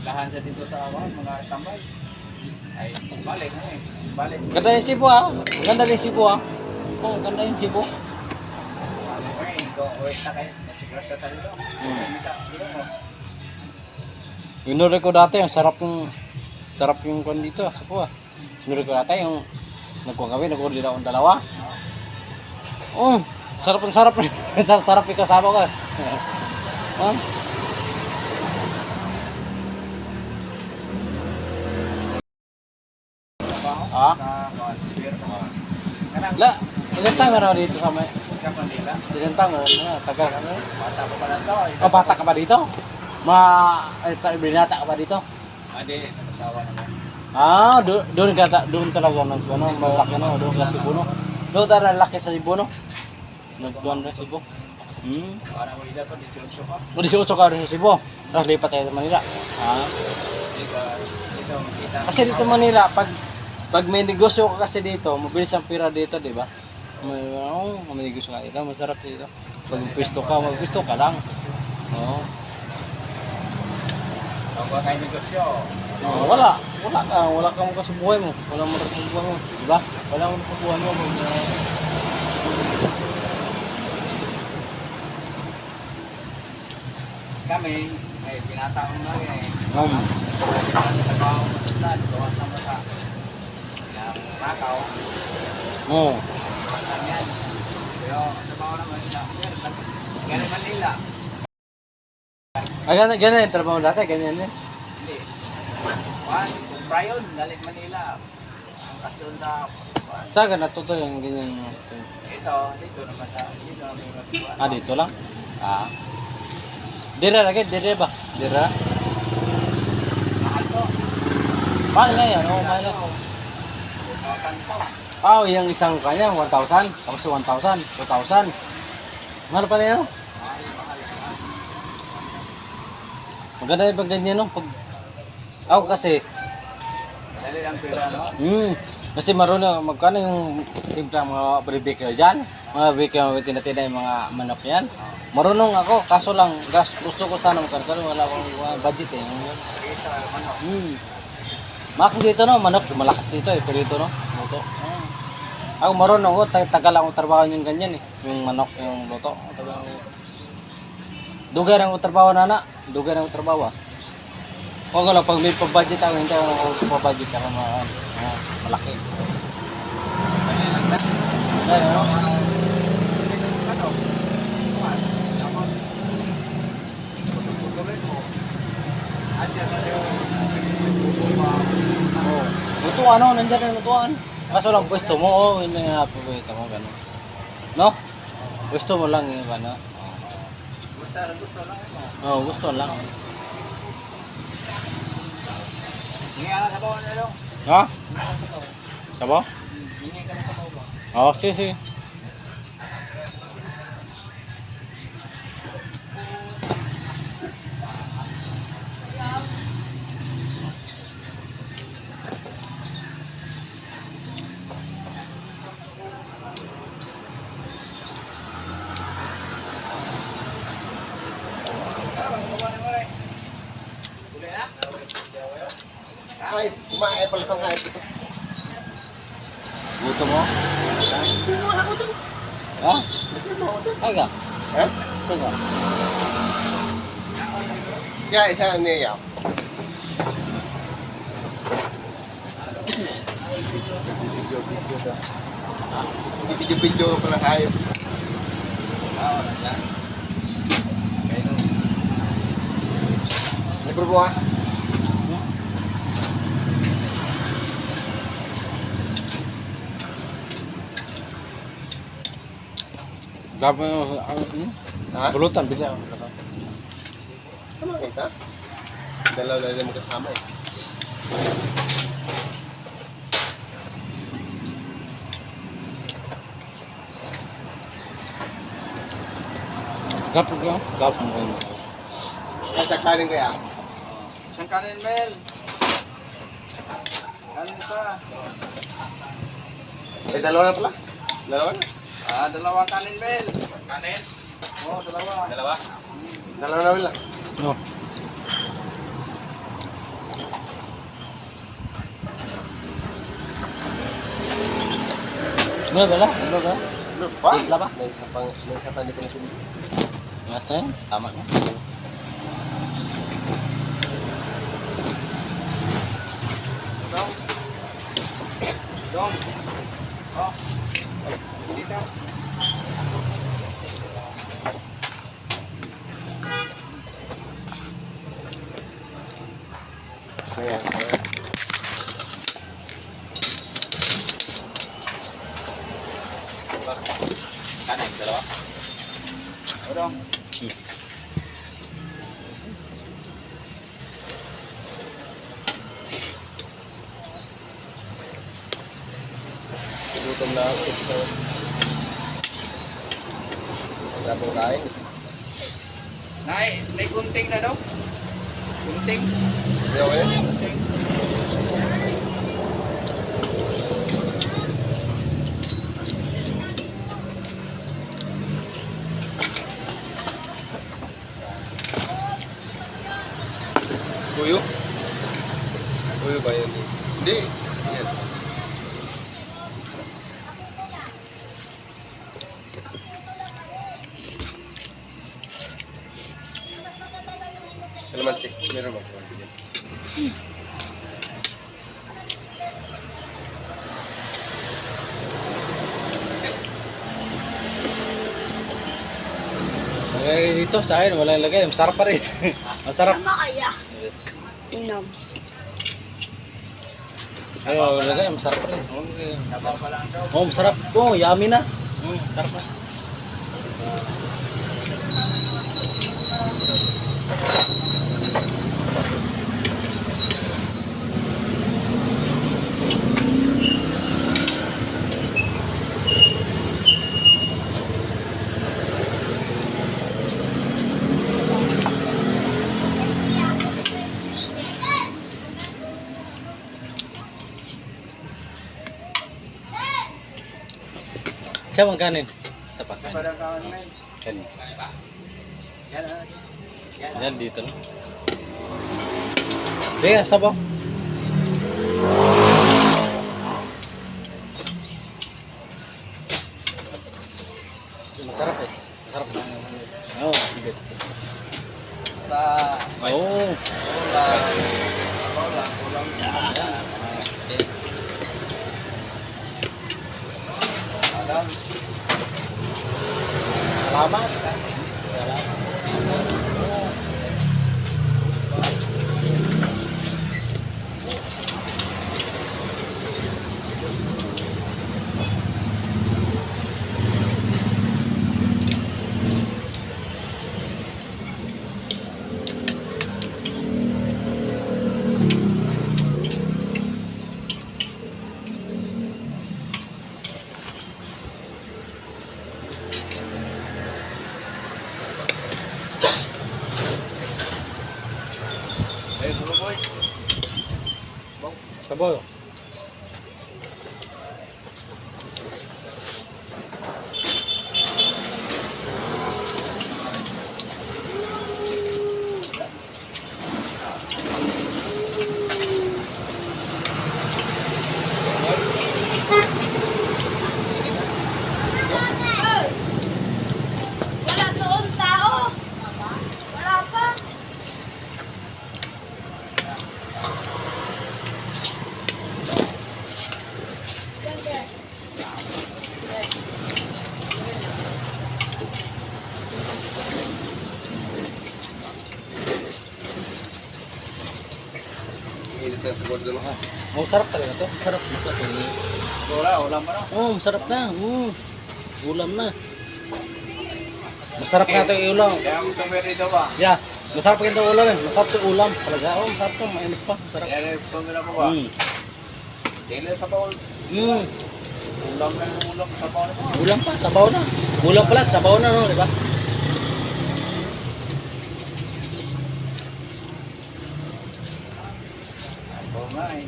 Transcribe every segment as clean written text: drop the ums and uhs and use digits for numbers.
Naglahan siya dito sa mga standby. Ay, balik na eh. Balik. Ganda yung sibo ha. Ganda yung sibo ha. Oo, ganda yung sibo. Ano ko eh, kung uwi na kayo, nasigas sa talito. Isa, sino mo? Inuri ko dati, yung sarap yung kwan dito, sibo ha. Inuri ko dati yung nagkuha kami, nag-order akong dalawa. Sarap yung sarap. Sarap yung kasama ko. Ha? La, ilan tayo meron dito sa may? Kapandila. Ilan tayo, taga kami. Bata pa pala ito. Oh, bata ka ba dito? Binata ka ba dito? Adi, nag-asawa naman. Doon talaga malaki doon sa Cebu no. Doon talaga laki sa Cebu no. Nagkuhan na Cebu. Para mo ila pa, 18 pa. O 18 ka rin sa Cebu. Tapos lipat tayo sa Manila. Dito, makita. Kasi dito Manila, pag may negosyo ka kasi dito, mabilis ang pira dito, di ba? May negosyo ka dito, masarap dito. Pag magpisto ka lang. Oo. Kung ba kayo negosyo, Wala kang sa buhay mo. Wala mo rin sa buhay mo, di ba? Wala mo sa buhay mo. kami, ay pinataon na eh. Sa trabaho mo sa gawas na mo sa Rakaw. Oo. Yan. Pero trabaho naman sa Gani Manila. Ganyan yung trabaho dati, ganyan din. Hindi. Juan, Prayon, galing Manila. Ang kasyon sa Saka natuto yung ganyan. dito naman sa dito naman yung matutuan. Dito lang? Dira lagi, dira ba? Dira? Mahal to. Mahal na yan, mahal na. Yung isang kanya, 1,000. Tapos 1,000, 2,000. Mahal pala yan. Maganda yung pag ganyan, no? Ako kasi, Dali lang pera, no? kasi marunong, magkano yung timpla mga barbecue dyan? Mga barbecue, tinatina yung mga manok yan. Marunong ako, kaso lang, gusto ko sana magkano, wala akong budget eh. Mak dito no, manok, malakas dito eh, pero dito no, luto. Ako marunong ko, tagal akong trabaho yung ganyan eh, yung manok, yung luto. Dugay ang trabaho nana, dugay ang trabaho. O lang, pag may pa-budget ako, hindi ako pa-budget ako malaki. Lutuan nandiyan yung lutuan. Kaso lang pwesto mo, hindi nga napapagita mo, gano'n. No? Gusto mo lang yung gano'n. Gusto lang mo. Oo, gusto lang. Hingi ka sa bawang nilo. Ha? Sabo? Hingi ka sa bawang. Oo, sige. Ay, kumain pala itong hayop ito. Gusto mo? Ha? Ay ka? Ay ka? Ya, isa niya. Video pala hayop. Nagbubuha. Dapat pulutan, bigla. Ano kita? Dalaw na mo kasama eh. Gapon ka? Gapon ka. Sa kanin kaya? Isang kanin, Mel. Kanin sa. Dalawa na pala? Dalawa na? Dalawang kanin, Mel. Kanin? Oo, dalawa. Dalawa na pala? No. Ano ba? Ano ba? Ano pa? Tigla ba? May isa pa hindi ko nasunod. Mas na yun. Tama na. Dong. Dong. Oh. Dito. Ayan. Kanin, dalawa. O, Dong. Gutom na ako. Sarap ng kain. May gunting na daw. Gunting. Hindi ako yan. Gunting. Kuyo? Kuyo ba yan? Hindi. Yan. Kalamansi. Meron ba? Lagay dito sa akin, walang lagay. Masarap pa rin. Masarap. Tama kaya. Inom. Ay, walang lagay. Masarap pa rin. Sabaw pa lang daw. Oh, masarap. Oh, yummy na. Masarap na. Siya mang kanin. Sa pa. Padang kawan men. Kanin. Yan ah. Yan. Yan dito lang. Bea, sabaw. Masarap eh. Masarap na. Oo, higit. Sa Oo. ulam. Ulam. Ulam. Adam. Salamat. Ay, boy. Sabaw. Wala doon tao. Wala pa. Init na sa bordo mo. Oh, sarap talaga to. Sarap. Masarap. Wala, ulam pa no. Oh, masarap na. Ulam na. Masarap nga ito yung ulam. Kaya gusto mo rito ba? Yeah, masarap nga ito yung ulam eh. Masarap ito yung ulam. Talaga, oh, masarap ito. Mainit pa. Masarap. Kaya gusto mo na po ba? Dili sa baul. Ulam na yung ulam sa baul mo. Ulam pa, sabaw na. Ulam pala, sabaw na, no, di ba? Oo nga eh.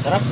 Sarap.